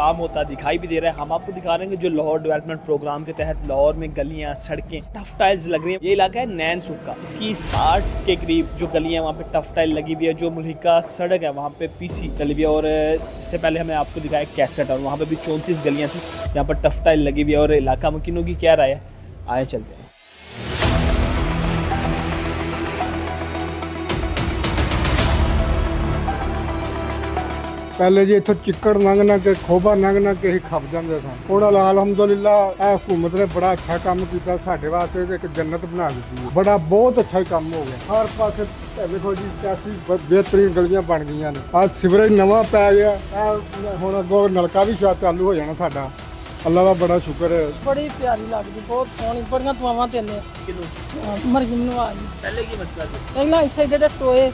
काम होता दिखाई भी दे रहा है। हम आपको दिखा रहे हैं कि जो लाहौर डेवलपमेंट प्रोग्राम के तहत लाहौर में गलियां, सड़कें टफ टाइल्स लग रही हैं। ये इलाका है नैन सुक्का, इसकी 60 के करीब जो गलियां वहाँ पे टफ टाइल लगी हुई है। जो मुल्हिका सड़क है वहाँ पे पीसी डली हुई है, और इससे पहले हमें आपको दिखाया कैसेट, और वहाँ पे भी 34 गलियाँ थी जहाँ पर टफ टाइल लगी हुई है। और इलाका मुकिनों की क्या राय है, आए चलते हैं। पहले जी इत्थों चिक्कड़ लंघना के खोबा लंघना के ही खप जाते सन। ਹੁਣ अलहमदुलिल्लाह ਇਹ हुकूमत ने बड़ा अच्छा काम किया साढ़े वास्ते, एक जन्नत बना दी है। बड़ा बहुत अच्छा काम हो गया हर पासे। देखो जी काफी बेहतरीन गलियां बन गई ने। आज सीवरेज नवा पै गया, हुण अगों नलका भी चालू हो जाना साडा। अल्लाह का बड़ा शुक्र है। बड़ी प्यारी लगती, बहुत सोहनी, बड़ियां दुआवां देने मरयम नवाज। पहले की मसला ਸੀ ਪਹਿਲਾਂ ਇੱਥੇ ਜਿਹੜੇ ਟੋਏ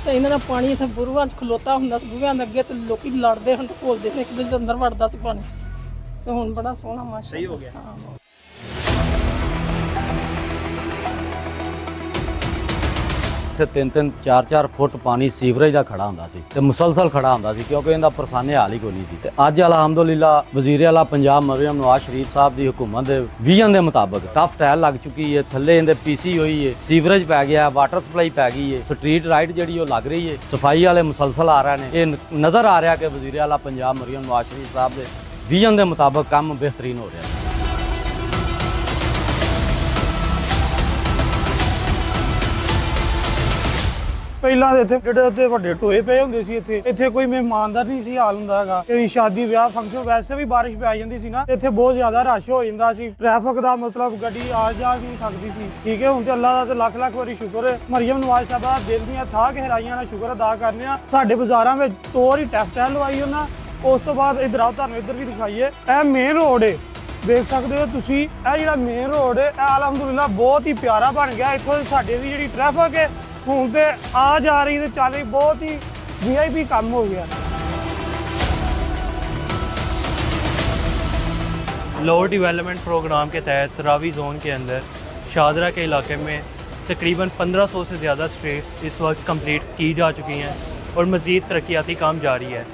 ਤੇ ਇਹਨਾਂ ਦਾ ਪਾਣੀ ਇੱਥੇ ਬੂਹਿਆਂ 'ਚ ਖਲੋਤਾ ਹੁੰਦਾ ਸੀ, ਬੂਹਿਆਂ ਦੇ ਅੱਗੇ ਤੇ ਲੋਕੀ ਲੜਦੇ ਹੁਣ ਘੋਲਦੇ ਨੇ, ਇੱਕ ਦੂਜੇ ਦੇ ਅੰਦਰ ਵੜਦਾ ਸੀ ਪਾਣੀ। ਤੇ ਹੁਣ ਬੜਾ ਸੋਹਣਾ ਮਾਸ਼ਾ ਸਹੀ ਹੋ ਗਿਆ। ਹਾਂ। ਇੱਥੇ 3-3 4-4 ਫੁੱਟ ਪਾਣੀ ਸੀਵਰੇਜ ਦਾ ਖੜਾ ਹੁੰਦਾ ਸੀ ਤੇ ਮੁਸਲਸਲ ਖੜਾ ਹੁੰਦਾ ਸੀ, ਕਿਉਂਕਿ ਇਹਦਾ ਪਰਸਾਨੇ ਹਾਲ ਹੀ ਕੋਈ ਨਹੀਂ ਸੀ। ਤੇ ਅੱਜ ਅਲਹਮਦੁਲਿਲਾ ਵਜ਼ੀਰ ਆਲਾ ਪੰਜਾਬ ਮਰੀਮ ਨਵਾਜ਼ ਸ਼ਰੀਫ ਸਾਹਿਬ ਦੀ ਹੁਕੂਮਤ ਦੇ ਵਿਜ਼ਨ ਦੇ ਮੁਤਾਬਕ ਟਫ ਟਾਇਲ ਲੱਗ ਚੁੱਕੀ ਹੈ, ਥੱਲੇ ਇਹਦੇ ਪੀਸੀ ਹੋਈ ਹੈ, ਸੀਵਰੇਜ ਪੈ ਗਿਆ, ਵਾਟਰ ਸਪਲਾਈ ਪੈ ਗਈ ਹੈ, ਸਟਰੀਟ ਲਾਈਟ ਜਿਹੜੀ ਉਹ ਲੱਗ ਰਹੀ ਹੈ, ਸਫਾਈ ਵਾਲੇ ਮੁਸਲਸਲ ਆ ਰਹੇ ਨੇ। ਇਹ ਨਜ਼ਰ ਆ ਰਿਹਾ ਕਿ ਵਜ਼ੀਰ ਆਲਾ ਪੰਜਾਬ ਮਰੀਮ ਨਵਾਜ਼ ਸ਼ਰੀਫ ਸਾਹਿਬ ਦੇ ਵਿਜ਼ਨ ਦੇ ਮੁਤਾਬਕ ਕੰਮ ਬਿਹਤਰੀਨ ਹੋ ਰਿਹਾ ਹੈ। ਪਹਿਲਾਂ ਦੇ ਇੱਥੇ ਜਿਹੜੇ ਵੱਡੇ ਟੋਏ ਪਏ ਹੁੰਦੇ ਸੀ, ਇੱਥੇ ਕੋਈ ਮਹਿਮਾਨਦਾਰ ਨਹੀਂ ਸੀ ਹਾਲ ਹੁੰਦਾ ਹੈਗਾ। ਕੋਈ ਸ਼ਾਦੀ ਵਿਆਹ ਫੰਕਸ਼ਨ ਵੈਸੇ ਵੀ ਬਾਰਿਸ਼ ਪੈ ਜਾਂਦੀ ਸੀ ਨਾ, ਇੱਥੇ ਬਹੁਤ ਜ਼ਿਆਦਾ ਰਸ਼ ਹੋ ਜਾਂਦਾ ਸੀ। ਟ੍ਰੈਫਿਕ ਦਾ ਮਤਲਬ ਗੱਡੀ ਆ ਜਾ ਨਹੀਂ ਸਕਦੀ ਸੀ। ਠੀਕ ਹੈ, ਹੁਣ ਤੇ ਅੱਲਾਹ ਦਾ ਤੇ ਲੱਖ ਲੱਖ ਵਾਰੀ ਸ਼ੁਕਰ ਹੈ। ਮਰੀਮ ਨਵਾਜ਼ ਸਾਹਿਬ ਦਾ ਦਿਲ ਦੀਆਂ ਥਾਂ ਗਹਿਰਾਈਆਂ ਨਾਲ ਸ਼ੁਕਰ ਅਦਾ ਕਰਨੇ ਆ। ਸਾਡੇ ਬਾਜ਼ਾਰਾਂ ਵਿੱਚ ਤੋਰ ਹੀ ਟੈਫਟੈਲ ਲਵਾਈ ਉਹਨਾਂ। ਉਸ ਤੋਂ ਬਾਅਦ ਇੱਧਰ ਆਓ, ਤੁਹਾਨੂੰ ਇੱਧਰ ਵੀ ਦਿਖਾਈਏ। ਇਹ ਮੇਨ ਰੋਡ ਹੈ, ਦੇਖ ਸਕਦੇ ਹੋ ਤੁਸੀਂ। ਇਹ ਜਿਹੜਾ ਮੇਨ ਰੋਡ ਹੈ ਇਹ ਅਲਹਮਦੁਲਿਲਾ ਬਹੁਤ ਹੀ ਪਿਆਰਾ ਬਣ ਗਿਆ। ਇੱਥੋਂ ਸਾਡੇ ਦੀ ਜਿਹੜੀ ਟ੍ਰੈਫਿਕ ਹੈ ਹੁਣ ਤੇ ਆ ਜਾ रही तो चल रही, बहुत ही VIP काम हो गया। लाहौर डेवलपमेंट प्रोग्राम के तहत रावी जोन के अंदर शादरा के इलाके में तकरीबन 1500 से ज़्यादा स्ट्रीट्स इस वक्त कंप्लीट की जा चुकी हैं और मज़ीद तरक्याती काम जारी है।